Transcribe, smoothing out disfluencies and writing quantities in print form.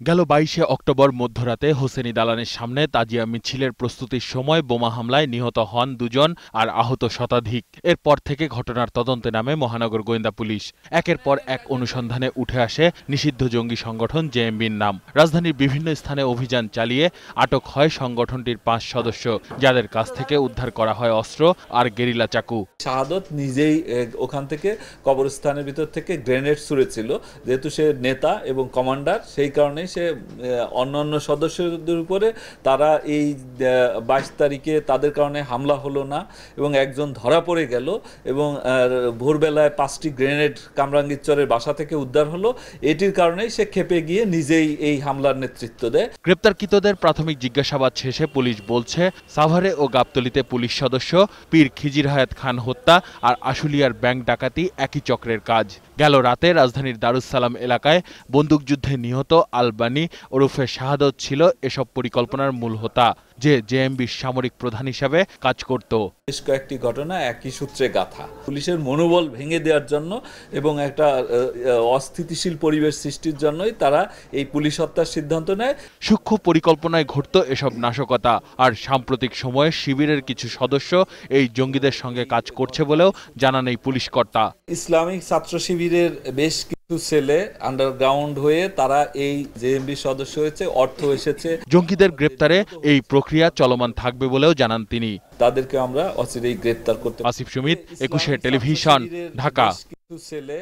গেল ২২শে অক্টোবর মধ্যরাতে হোসেনি দালানের সামনে তাজিয়া মিছিলের প্রস্তুতির সময় বোমা হামলায় নিহত হন দুজন আর আহত শতাধিক। এরপর থেকে ঘটনার তদন্তে নামে মহানগর গোয়েন্দা পুলিশ। একের পর এক অনুসন্ধানে উঠে আসে নিষিদ্ধ জঙ্গি সংগঠন জেএমবির নাম। রাজধানীর বিভিন্ন স্থানে অভিযান চালিয়ে আটক হয় সংগঠনটির ৫ সদস্য, যাদের কাছ থেকে উদ্ধার করা হয় অস্ত্র আর গেরিলা চাকু। শাহাদত নিজেই ওখান থেকে কবরস্থানের ভিতর থেকে গ্রেনেড ছুঁড়েছিল। যেহেতু সে নেতা এবং কমান্ডার, সেই কারণে সে অন্যান্য সদস্যদের উপরে তারা এই ২২ তারিখে তাদের কারণে হামলা হলো না এবং একজন ধরা পড়ে গেল এবং ভোরবেলায় ৫টি গ্রেনেড কামরাঙ্গীরচরের বাসা থেকে উদ্ধার হলো। এটির কারণেই সে ক্ষেপে গিয়ে নিজেই এই হামলার নেতৃত্ব দেয়। গ্রেপ্তারকৃতদের প্রাথমিক জিজ্ঞাসাবাদ শেষে পুলিশ বলছে, সাভারে ও গাবতলীতে পুলিশ সদস্য পীর খিজির হায়াত খান হত্যা আর আশুলিয়ার ব্যাংক ডাকাতি একই চক্রের কাজ। গেল রাতে রাজধানীর দারুস সালাম এলাকায় বন্দুকযুদ্ধে নিহত আলবানী ওরফে শাহাদত ছিল এসব পরিকল্পনার মূল হোতা, যে জেএমবির সামরিক প্রধান হিসাবে কাজ করত। বেশ কয়েকটি ঘটনা একই সূত্রে গাঁথা। পুলিশের মনোবল ভেঙে দেওয়ার জন্য এবং একটা অস্থিতিশীল পরিবেশ সৃষ্টির জন্যই তারা এই পুলিশ হত্যার সিদ্ধান্ত নেয়। সূক্ষ্ম পরিকল্পনায় ঘটত এসব নাশকতা, আর সাম্প্রতিক সময়ে শিবিরের কিছু সদস্য এই জঙ্গিদের সঙ্গে কাজ করছে বলেও জানান এই পুলিশ কর্তা। ইসলামিক ছাত্র শিবিরের বেশ কিছু ছেলে আন্ডারগ্রাউন্ড হয়ে তারা এই জেএমবি সদস্য হয়েছে, অর্থ এসেছে। জঙ্গিদের গ্রেপ্তারে এই প্রক্রিয়া চলমান থাকবে বলেও জানান তিনি। তাদেরকে আমরা অচিরেই গ্রেপ্তার করতে। আসিফ সুমিত, ২১শে টেলিভিশন, ঢাকা। কিছু ছেলে